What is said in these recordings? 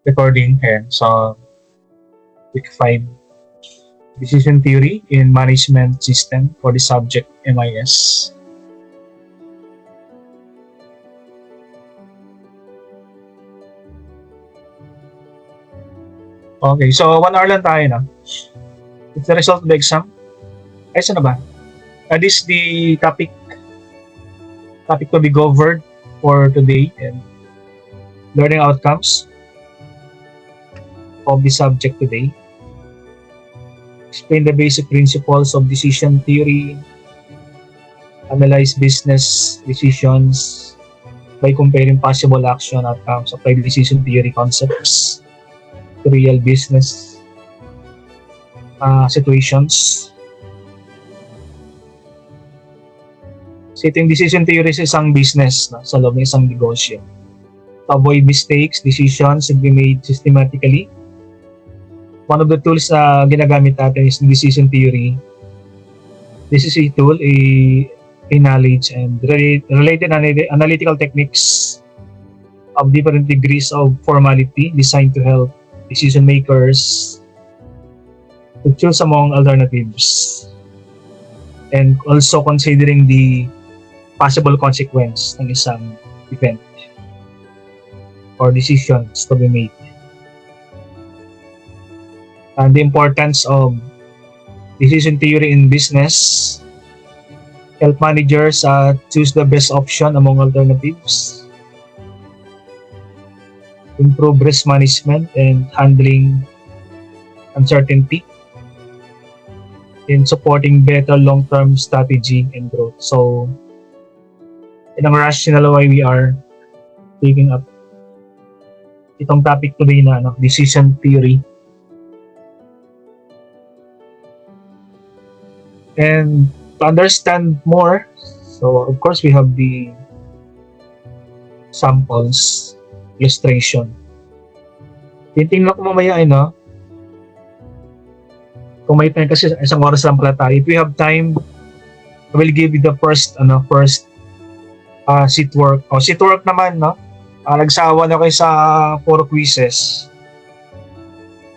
recording here. So, week 5, Decision Theory in Management System for the subject MIS. Okay, so 1 hour lang tayo na. It's the result of the exam. Ay, saan na ba? This is the topic to be covered for today and learning outcomes of the subject today. Explain the basic principles of decision theory, analyze business decisions by comparing possible action outcomes, apply decision theory concepts to real business situations. So ito yung decision theory sa isang business, no? Sa loob ng isang negosyo. To avoid mistakes, decisions should be made systematically. One of the tools na ginagamit natin is decision theory. This is a tool, a knowledge and related analytical techniques of different degrees of formality designed to help decision makers to choose among alternatives and also considering the possible consequence ng isang event or decisions to be made. And the importance of decision theory in business, help managers choose the best option among alternatives, improve risk management and handling uncertainty, in supporting better long-term strategy and growth. So, in ang rational why we are taking up itong topic today na decision theory. And to understand more, so of course we have the samples, illustration. Titingnan ko mamaya kung may time kasi isang oras lang pala tayo. If we have time, I will give you the first seat work. Seat work naman, nagsawa na kayo sa puro quizzes.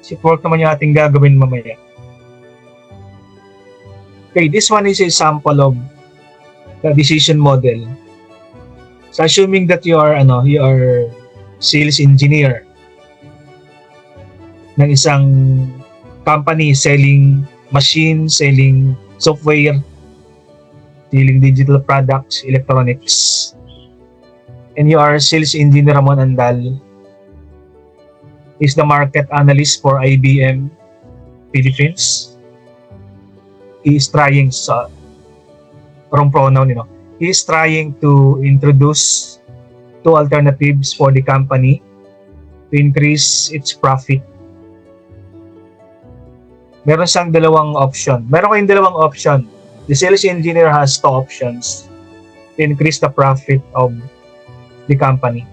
Seat work naman yung ating gagawin mamaya. Okay, this one is a sample of the decision model. So assuming that you are sales engineer ng isang company selling machines, selling software, selling digital products, electronics. And you are sales engineer Ramon Andal, is the market analyst for IBM Philippines. He is trying wrong pronoun, he is trying to introduce 2 alternatives for the company to increase its profit. Meron siyang dalawang option. Meron kayong dalawang option. The sales engineer has 2 options to increase the profit of the company.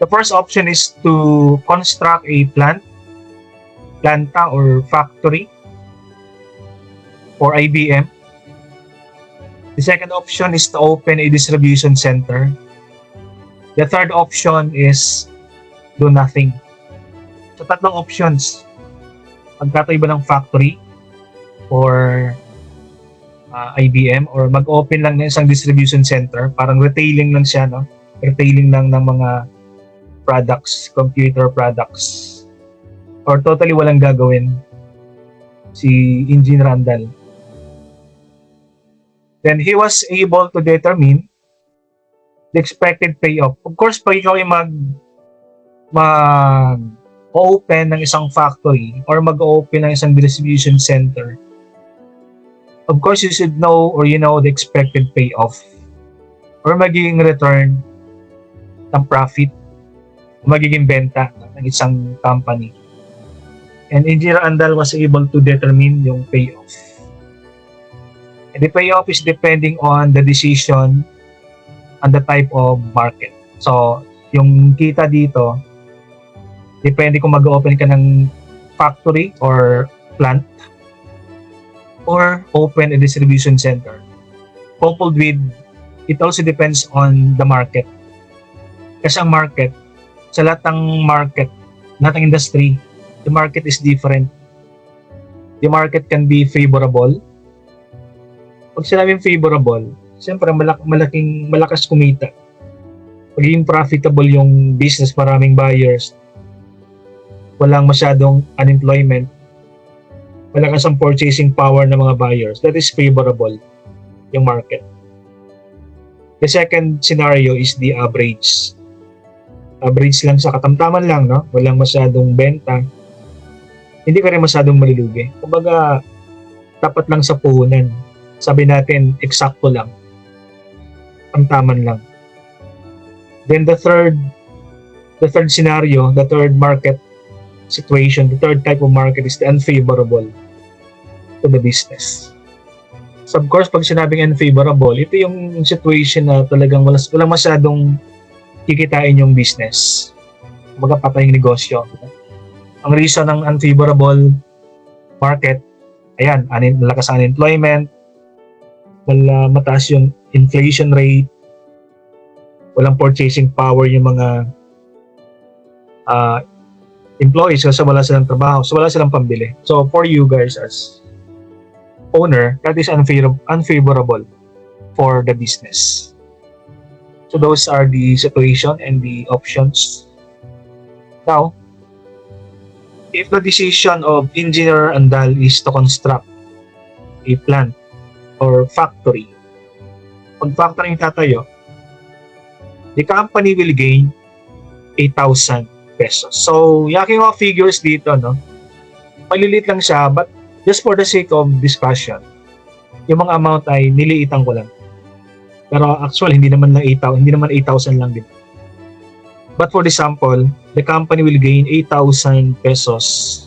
The first option is to construct a planta or factory for IBM. The second option is to open a distribution center. The third option is do nothing. So tatlong options. Magtatayo ba ng factory for IBM or mag-open lang ng isang distribution center, parang retailing lang siya, retailing lang ng mga products, computer products, or totally walang gagawin si Engineer Randall. Then he was able to determine the expected payoff. Of course, pag ikaw ay mag-open ng isang factory or mag-open ng isang distribution center, of course, you should know or you know the expected payoff or magiging return ng profit, magiging benta ng isang company. And Engineer Andal was able to determine yung payoff. And the payoff is depending on the decision and the type of market. So, yung kita dito, depende kung mag-open ka ng factory or plant or open a distribution center. Coupled with, it also depends on the market. Kasi ang market, sa lahat ng market, lahat ng industry, the market is different. The market can be favorable. Pag sinabing favorable, siyempre malakas kumita. Magiging profitable yung business, maraming buyers, walang masyadong unemployment, malakas ang purchasing power ng mga buyers. That is favorable yung market. The second scenario is the average. Average lang sa katamtaman lang, no? Walang masyadong benta. Hindi ka rin masyadong malulugi. Kumbaga, tapat lang sa puhunan. Sabi natin, eksakto lang. Tamtaman lang. Then the third scenario, the third market situation, the third type of market is the unfavorable to the business. So of course, pag sinabing unfavorable, ito yung situation na talagang walang masyadong kikitain yung business. Kumbaga patay yung negosyo. Ang reason ng unfavorable market, ayan, malakas ang unemployment, mataas yung inflation rate, walang purchasing power yung mga employees kasi wala silang trabaho, so wala silang pambili. So for you guys as owner, that is unfavorable for the business. So those are the situation and the options. Now, if the decision of Engineer Andal is to construct a plant or factory, pag factory yung tatayo, the company will gain 8,000 pesos. So, yung aking mga figures dito, no, maliliit lang siya, but just for the sake of discussion, yung mga amount ay niliitan ko lang. Pero actually, hindi naman 8,000 lang din. But for the sample, the company will gain 8,000 pesos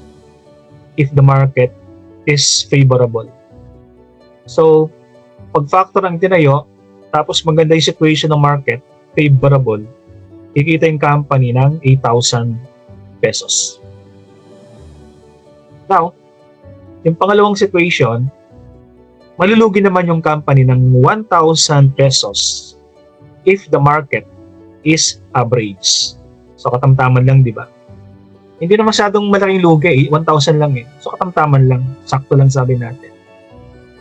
if the market is favorable. So, pag factor ang tinayo, tapos maganda yung situation ng market, favorable, kikita yung company ng 8,000 pesos. Now, yung pangalawang situation, malulugi naman yung company ng 1,000 pesos if the market is average. So, katamtaman lang, di ba? Hindi na masyadong malaking lugi, 1,000 lang eh. So, katamtaman lang, sakto lang sabi natin.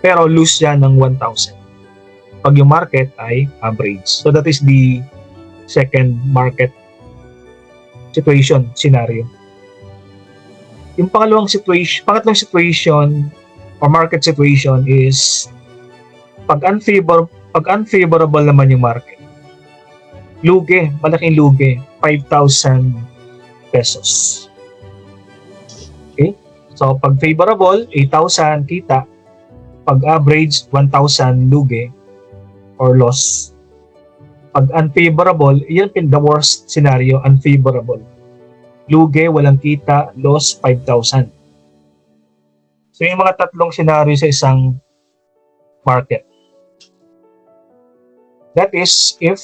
Pero lose yan ng 1,000 pag yung market ay average. So, that is the second market scenario. Yung pangatlong situation or market situation is pag unfavorable naman yung market. Lugi, malaking lugi, 5,000 pesos. Okay? So pag favorable, 8,000 kita. Pag average, 1,000 lugi or loss. Pag unfavorable, yan the worst scenario, unfavorable. Lugi, walang kita, loss, 5,000. So yung mga tatlong scenario sa isang market. That is if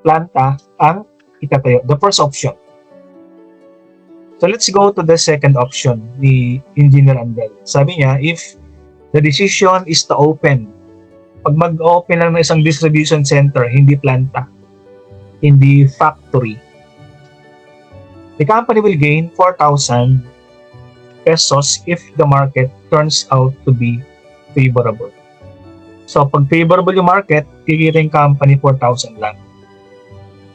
planta ang itatayo. The first option. So let's go to the second option ni Engineer Andal. Sabi niya, if the decision is to open, pag mag-open lang ng isang distribution center, hindi planta, hindi factory, the company will gain 4,000 pesos if the market turns out to be favorable. So pag favorable yung market, kikita yung company 4,000 lang.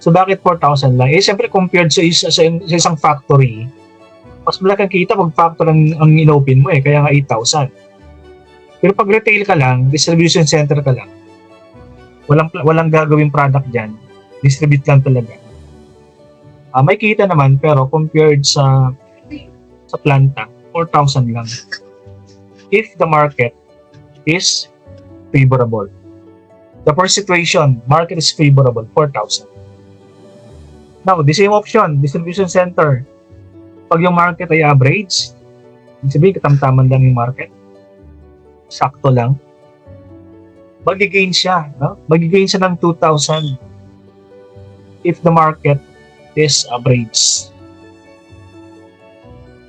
So bakit 4,000 lang? Eh siyempre compared sa isang factory, mas malaking kita pag factory ang in-open mo eh, kaya nga 8,000. Pero pag retail ka lang, distribution center ka lang, walang gagawing product dyan, distribute lang talaga. May kita naman pero compared sa planta, 4,000 lang. If the market is favorable. The first situation, market is favorable, 4,000. Now, the same option, distribution center. Pag yung market ay average, sabihin katamtaman lang yung market. Sakto lang. Mag-gain siya. No? Mag-gain siya ng 2,000 if the market is average.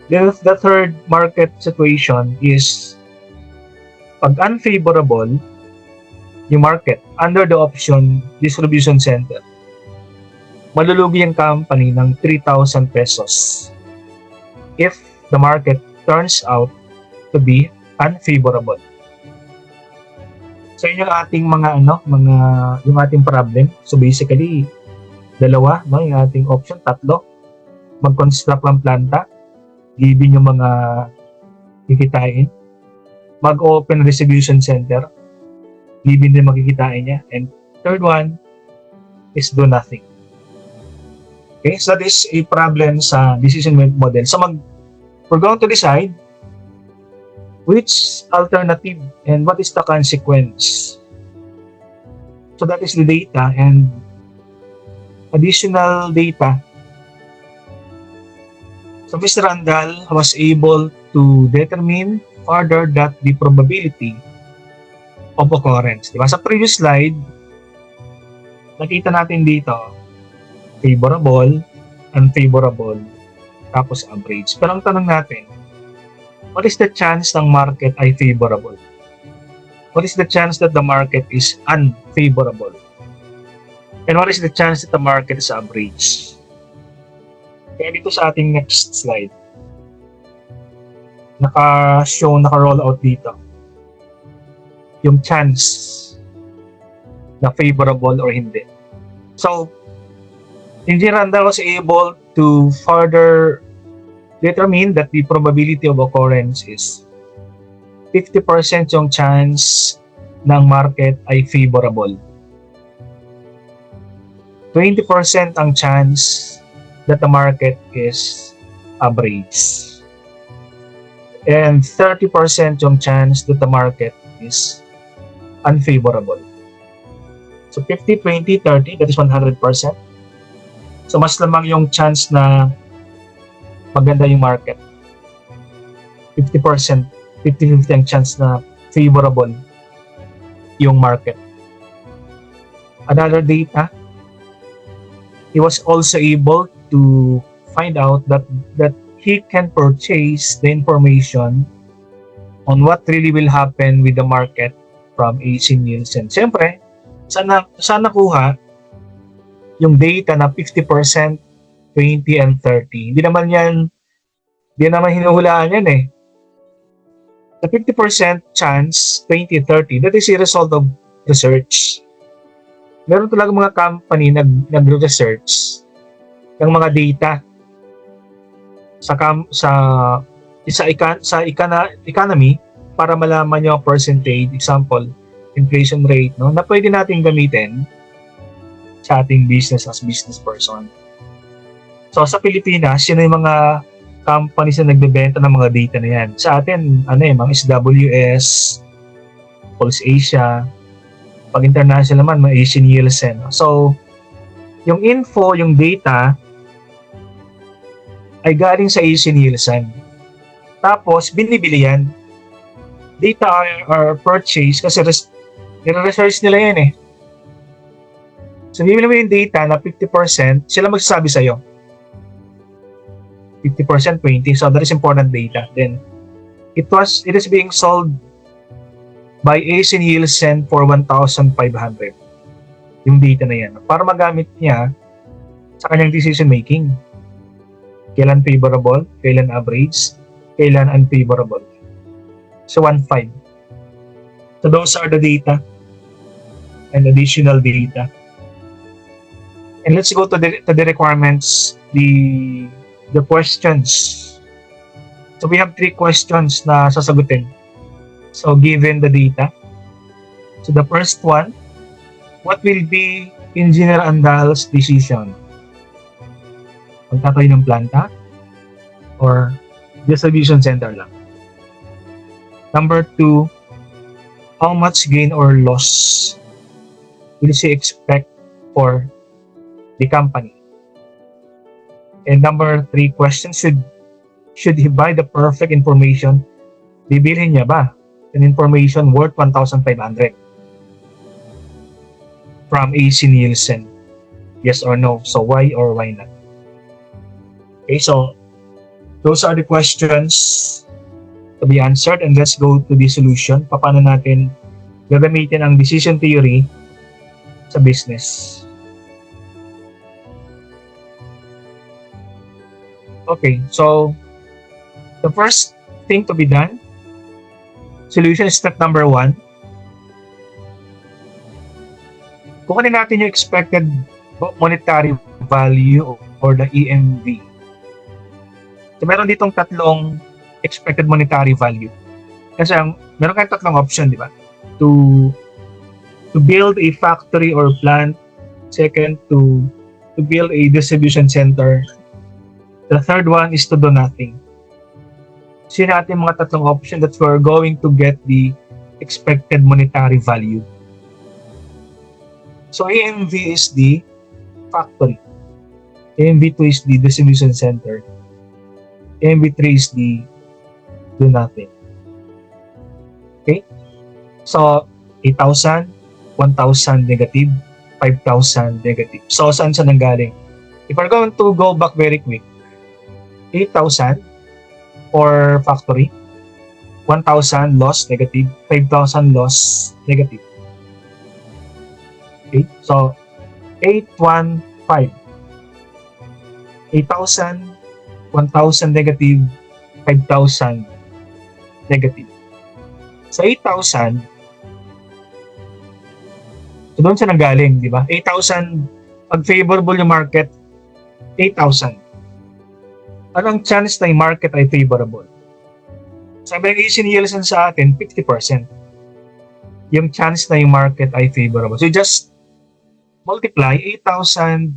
Then the third market situation is pag unfavorable yung market under the option distribution center. malulugi ang company ng 3,000 pesos if the market turns out to be unfavorable. So yun yung ating yung ating problem. So basically, dalawa, no, yung ating option, tatlo. Mag-construct ng planta, given yung mga kikitain. Mag-open distribution center, given din makikitain niya. And third one is do nothing. Okay, so that is a problem sa decision model. So we're going to decide which alternative and what is the consequence. So that is the data and additional data. So Mr. Randall was able to determine further that the probability of occurrence. Diba? Sa previous slide, nakita natin dito, favorable, unfavorable, tapos average. Pero ang tanong natin, what is the chance ng market ay favorable? What is the chance that the market is unfavorable? And what is the chance that the market is average? Kaya dito sa ating next slide, naka-roll out dito yung chance na favorable or hindi. So, Engineer Randall was able to further determine that the probability of occurrence is 50% yung chance ng market ay favorable. 20% ang chance that the market is average. And 30% yung chance that the market is unfavorable. So 50, 20, 30, that is 100%. So mas lamang yung chance na maganda yung market. 50%, 50-50 ang chance na favorable yung market. Another data, he was also able to find out that he can purchase the information on what really will happen with the market from AC Nielsen. Siyempre, saan nakuha yung data na 50%, 20 and 30. Hindi naman hinuhulaan yan eh. The 50% chance, 20, 30, that is a result of research. Meron talaga mga company nag-research ng mga data sa economy para malaman yung percentage, example, inflation rate, no, na pwede nating gamitin sa ating business as business person. So sa Pilipinas, yun yung mga companies na nagbebenta ng mga data na yan. Sa atin, mga SWS, Pulse Asia, pag international naman, mga Asian Nielsen. So, yung info, yung data, ay galing sa Asian Nielsen. Tapos, binibili yan. Data are purchased kasi nire-research nila yan eh. So, bibili mo yung data na 50%, sila magsasabi sa'yo. 50%, 20%. So that is important data. Then it is being sold by AC Nielsen for 1,500. Yung data na yan. Para magamit niya sa kanyang decision making. Kailan favorable, kailan average, kailan unfavorable. So 1,500. So those are the data and additional data. And let's go to the requirements, the questions. So we have 3 questions na sasagutin. So given the data. So the first one, what will be Engineer Randall's decision? Magtatayo ng planta or distribution center lang? Number 2, how much gain or loss will she expect for the company? And number 3 question, should he buy the perfect information? Bibilhin niya ba an information worth 1,500 from AC Nielsen? Yes or no? So why or why not? Okay, so those are the questions to be answered, and let's go to the solution. Paano natin gagamitin ang decision theory sa business? Okay, so the first thing to be done, solution step number 1, kukunin natin yung expected monetary value or the EMV. So meron ditong tatlong expected monetary value. Kasi meron kayong tatlong option, di ba? To build a factory or plant. Second, to build a distribution center. The third one is to do nothing. So yun natin mga tatlong option that we're going to get the expected monetary value. So AMV is the factory. AMV2 is the distribution center. AMV3 is the do nothing. Okay? So 8,000, 1,000 negative, 5,000 negative. So saan siya nanggaling? If we're going to go back very quick, 8,000 for factory, 1,000 loss negative, 5,000 loss negative. Okay, so 815, 8,000, 1,000 negative, 5,000 negative. Sa 8,000, so doon siya nanggaling, di ba? 8,000, pag favorable yung market, 8,000. Anong chance na yung market ay favorable? Sabi ng Easy Nielsen sa atin, 50%. Yung chance na yung market ay favorable. So you just multiply 8,000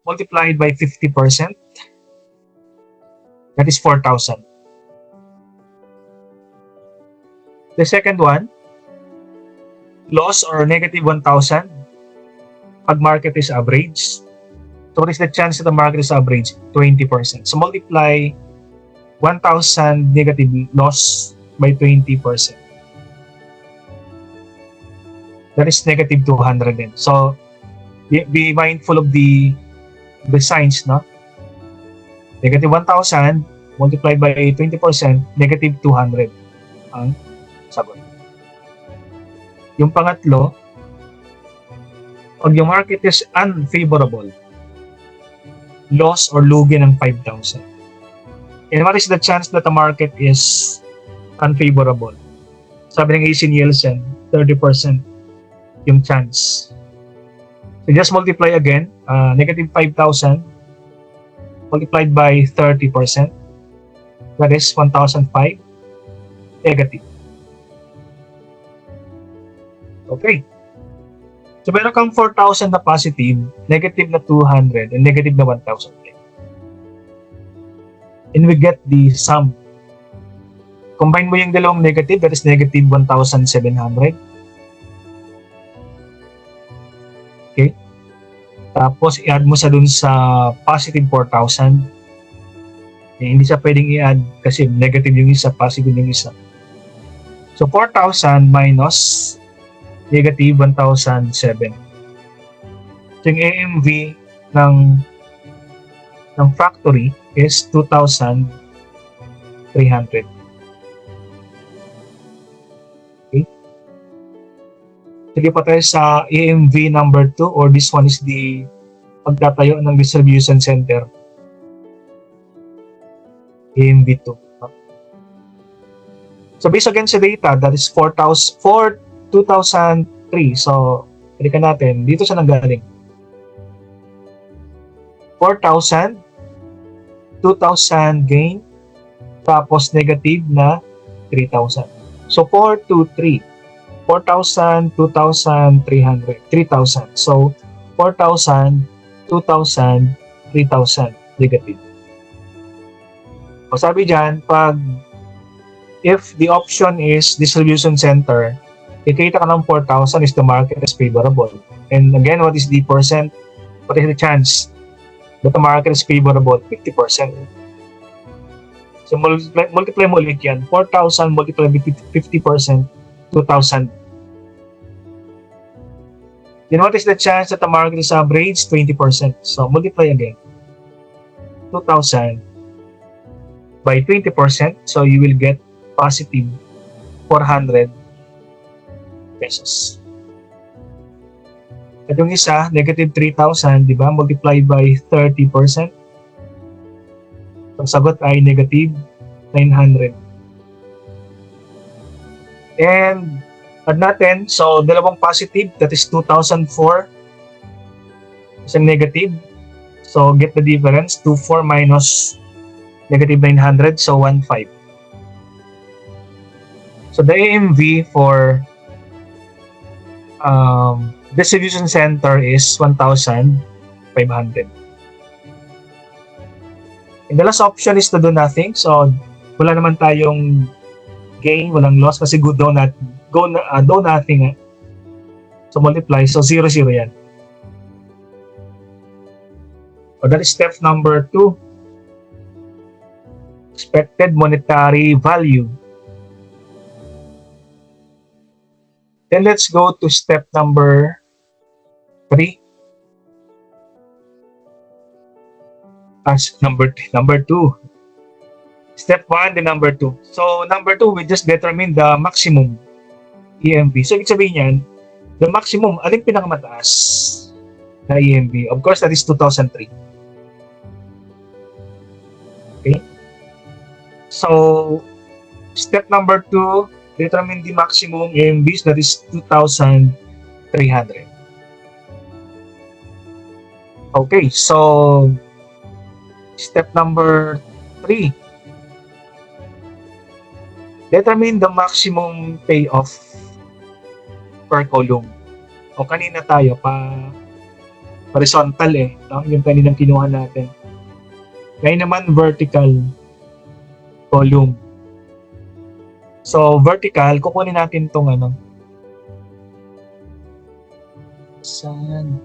multiplied by 50%. That is 4,000. The second one, loss or negative 1,000 pag market is average. So what is the chance that the market is average? 20%. So multiply 1,000 negative loss by 20%. That is negative 200 din. So be mindful of the signs, no? Negative 1,000 multiplied by 20%, negative 200 ang sagot. Yung pangatlo, pag yung market is unfavorable, loss or lugi ng 5,000. And what is the chance that the market is unfavorable? Sabi ng AC Nielsen, 30% yung chance. So just multiply again, negative 5,000 multiplied by 30%. That is 1,005 negative. Okay. So meron kang 4,000 na positive, negative na 200, and negative na 1,000. And we get the sum. Combine mo yung dalawang negative, that is negative 1,700. Okay. Tapos i-add mo sa dun sa positive 4,000. Hindi siya pwedeng i-add kasi negative yung isa, positive yung isa. So 4,000 minus negative 1,007. So yung AMV ng factory is 2,300. Okay. Sige pa tayo sa AMV number 2, or this one is the pagtatayo ng distribution center. AMV 2. So based again sa data, that is 2003. So, balikan natin. Dito siya nanggaling. 4,000, 2,000 gain, tapos negative na 3,000. So, 4,2,3. 4,000, 2,300, 3,000. So, 4,000, 2,000, 3,000 negative. O sabi dyan, if the option is distribution center, kikita ka ng 4,000 is the market is favorable. And again, what is the percent? What is the chance that the market is favorable? 50%. So multiply mo ulit yan. 4,000 multiplied by 50%, 2,000. Then what is the chance that the market is average? 20%. So multiply again. 2,000 by 20%. So you will get positive 400 pesos. At yung isa, negative 3,000, di ba? Multiply by 30%. Ang sagot ay negative 900. And add natin, so dalawang positive, that is 2004. Isang negative. So get the difference, 24 minus negative 900, so 15. So the AMV for distribution center is 1,500. And the last option is to do nothing. So wala naman tayong gain, walang loss kasi do nothing. So multiply, so 0, 0 yan. So that is step number 2. Expected monetary value. Then let's go to step number 3. Number 2. Step 1, then number 2. So number 2, we just determine the maximum EMV. So ibig sabihin yan, the maximum, alin pinakamataas na EMV? Of course, that is 2003. Okay? So step number 2, determine the maximum EMVs, that is 2,300. Okay, so step number 3, determine the maximum payoff per column. O kanina tayo horizontal no? Yung kaninang kinuha natin. Ngayon naman vertical column. So vertical, kukunin natin tong saan?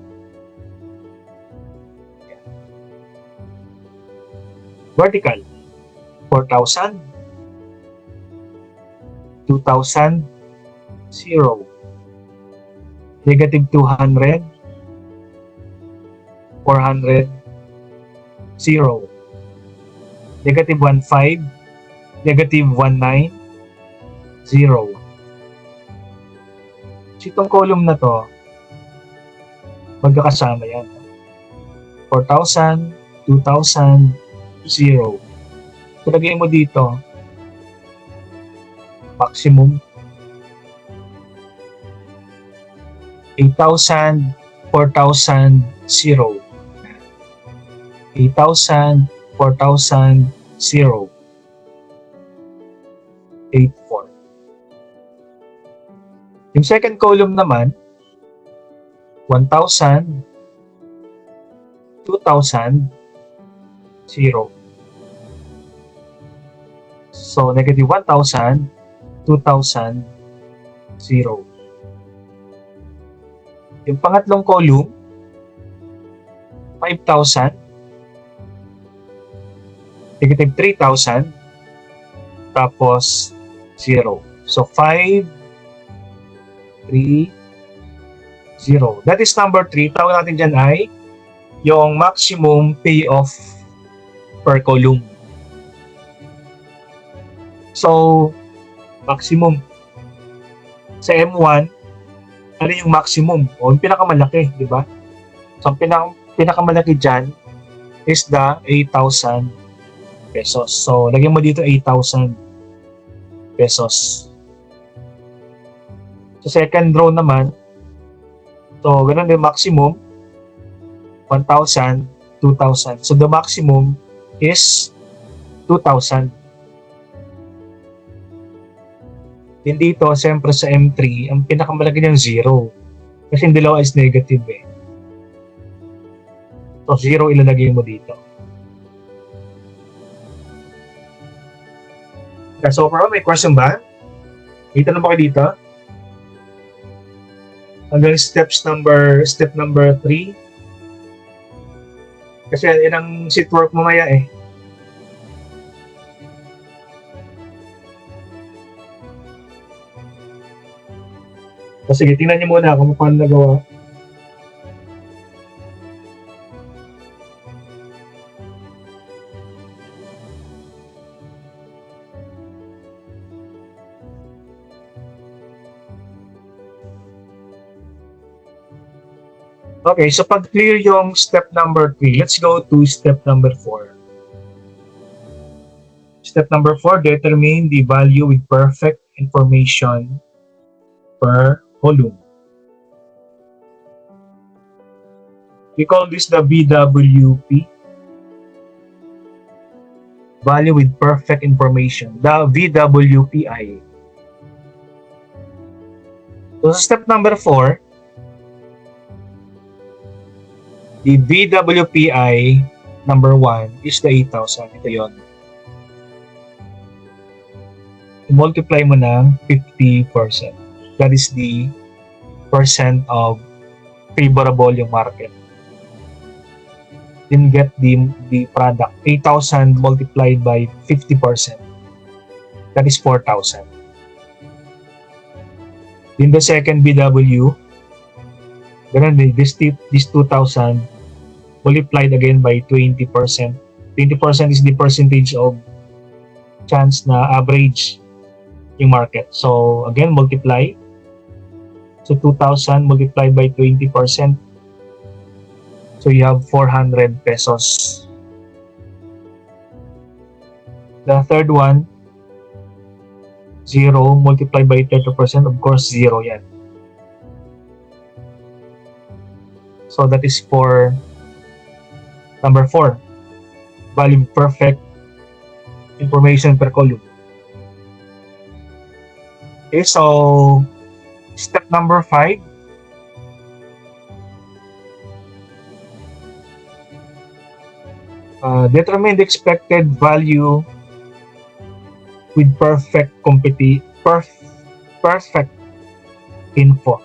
Vertical, 4,000, 2,000, 0. Negative 200, 400, 0. Negative 15, negative 19, 0. So itong column na to, magkakasama yan. 4,000, 2,000, 0. So lagay mo dito, maximum 8,000, 4,000, 0. 8,000, 4,000, 0. 8,4. Yung second column naman, 1,000, 2,000, 0. So, negative 1,000, 2,000, 0. Yung pangatlong column, 5,000, negative 3,000, tapos 0. So, 5, 3, 0. That is number 3. Tawag natin dyan ay yung maximum payoff per column. So, maximum. Sa M1, ano yung maximum? O yung pinakamalaki, di ba? So, ang pinakamalaki dyan is the 8,000 pesos. So, lagyan mo dito 8,000 pesos. Sa second row naman, so, ganun yung maximum, 1,000, 2,000. So, the maximum is 2,000. Din dito, siyempre sa M3, ang pinakamalaki niyang 0. Kasi yung dalawa is negative So, 0 ilalagay mo dito. So, overall, may question ba? May tanong ba kayo dito? Hanggang step number 3. Kasi yan ang sheet work mamaya So, sige, tingnan niyo muna kung paano nagawa. Okay, so pag clear yung step number 3, let's go to step number 4. Step number 4, determine the value with perfect information per column. We call this the VWP, value with perfect information, the VWPI. So sa step number 4, the VWPI number 1 is the 8,000. Ito yun. I-multiply mo ng 50%. That is the percent of favorable yung market. Then get the product. 8,000 multiplied by 50%. That is 4,000. Then the second BW, ganun din, this 2,000 multiplied again by 20%. 20% is the percentage of chance na average yung market. So again, multiply. So 2,000 multiplied by 20%. So you have 400 pesos. The third one, 0 multiplied by 30%, of course 0 yan. So that is for number 4, value perfect information per column. Okay, so step number 5, determine the expected value with perfect info.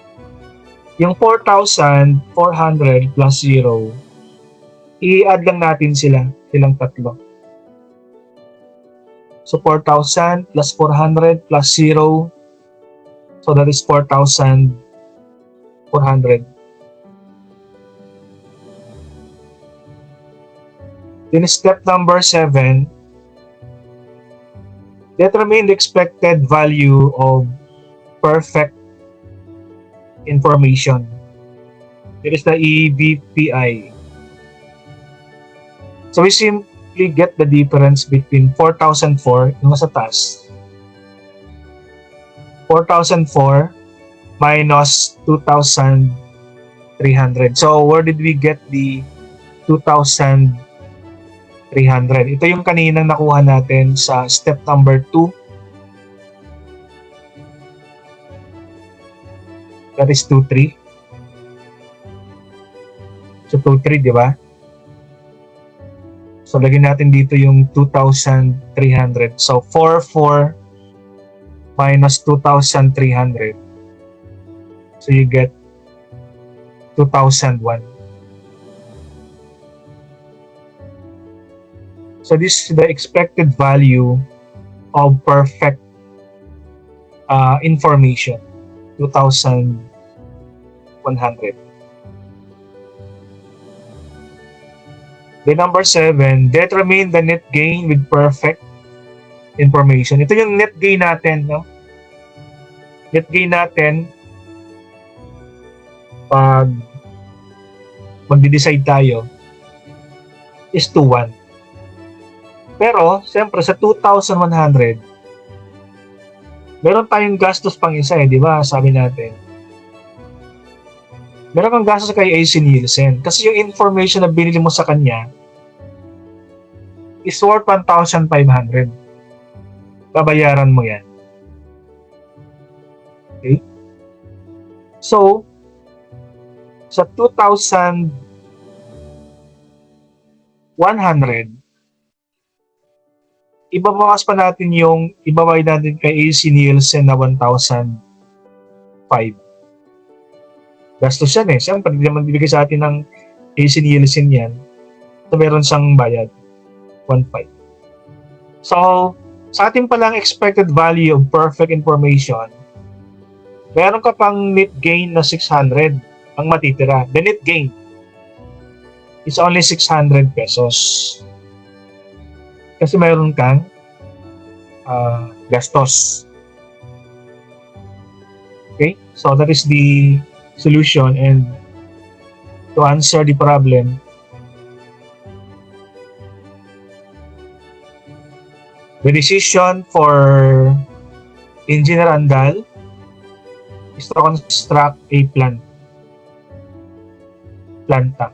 Yung 4,400 plus 0, i-add lang natin silang tatlo. So 4,000 plus 400 plus 0, so that is 4,400. Then step number 7, determine the expected value of perfect information. It is the EVPI. So we simply get the difference between 4,004, yung sa taas, 4,004 minus 2,300. So where did we get the 2,300? Ito yung kaninang nakuha natin sa step number 2. That is 2,3. So 2,3, di ba? So lagyan natin dito yung 2,300. So 4,4 minus 2,300. So you get 2,001. So this is the expected value of perfect information, 2,100. Then number 7, determine the net gain with perfect information. Ito yung net gain natin, no? Net gain natin pag magde-decide tayo is 2,1. Pero, siyempre, sa 2,100, meron tayong gastos pang isa di ba? Sabi natin. Meron kang gastos kay AC Nielsen. Kasi yung information na binili mo sa kanya is worth 1,500. Babayaran mo yan. Okay? So, sa 2,100, ibabawas pa natin yung ibabayad natin kay AC Nielsen na 1,005. Gastos yan Siyempre, hindi naman bibigay sa atin ng AC Nielsen yan. So, meron siyang bayad. 1,500. So, sa ating palang expected value of perfect information, meron ka pang net gain na 600 ang matitira. The net gain is only 600 pesos. Kasi mayroon kang gastos. Okay? So that is the solution, and to answer the problem, The decision for Engineer Andal is to construct a planta.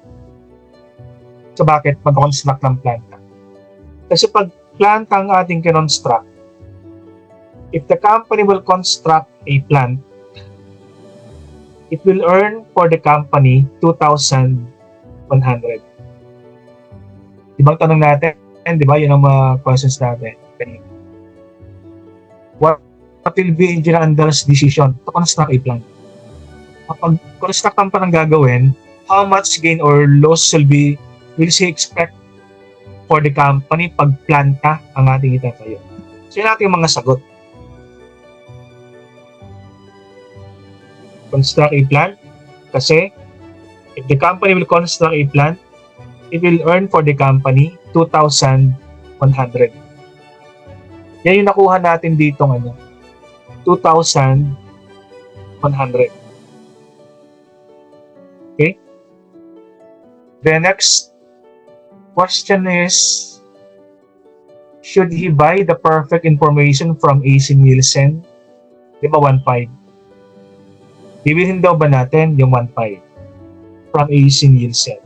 So bakit mag-construct ng planta? Kasi pag planta ang ating kinonstruct, if the company will construct a plant, it will earn for the company 2,100. Ibang tanong natin, di ba? Yun ang mga questions natin. What will be Engineer Andal's decision to construct a plant? Kapag construct ang parang gagawin, how much gain or loss will she expect for the company pag planta ang ating itatayo? So yun natin yung mga sagot. Construct a plant kasi if the company will construct a plant, it will earn for the company 2,100. Yan yung nakuha natin dito ng 2,100. Okay? The next question is, should he buy the perfect information from AC Nielsen? Di ba 1.5? Bibilhin daw ba natin yung 1.5 from AC Nielsen?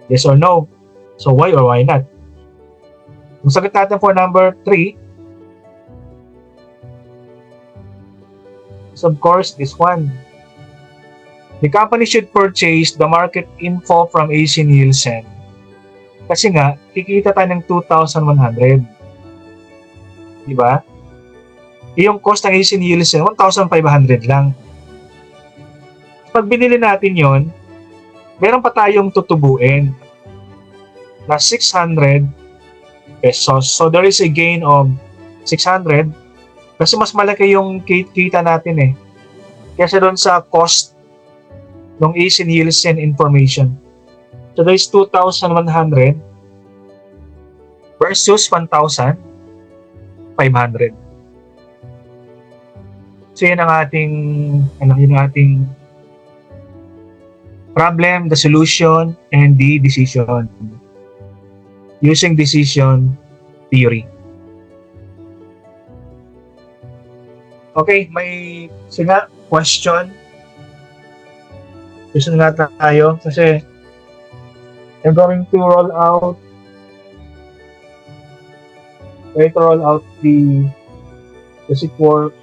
Yes or no? So why or why not? Kung sagot natin for number 3, is of course this one. The company should purchase the market info from AC Nielsen. Kasi nga, kikita tayo ng 2,100. Diba? Yung cost ng AC Nielsen, 1,500 lang. Pag binili natin yon, meron pa tayong tutubuin na 600 pesos. So there is a gain of 600 kasi mas malaki yung kita natin eh. Kasi doon sa cost ng AC Nielsen information. So there is 2,100 versus 1,500. So yun ang ating problem, the solution, and the decision. Using decision theory. Okay, may question. Question nga tayo kasi I'm going to roll out the work.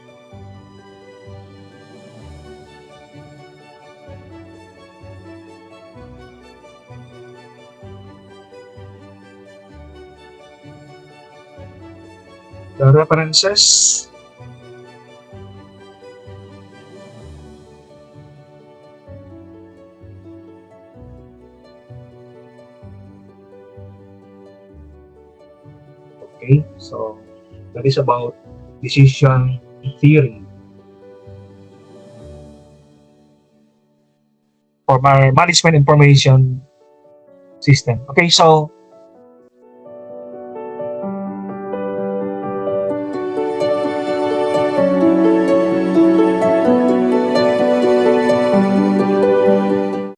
The references. Okay, so that is about decision theory for our management information system. Okay, so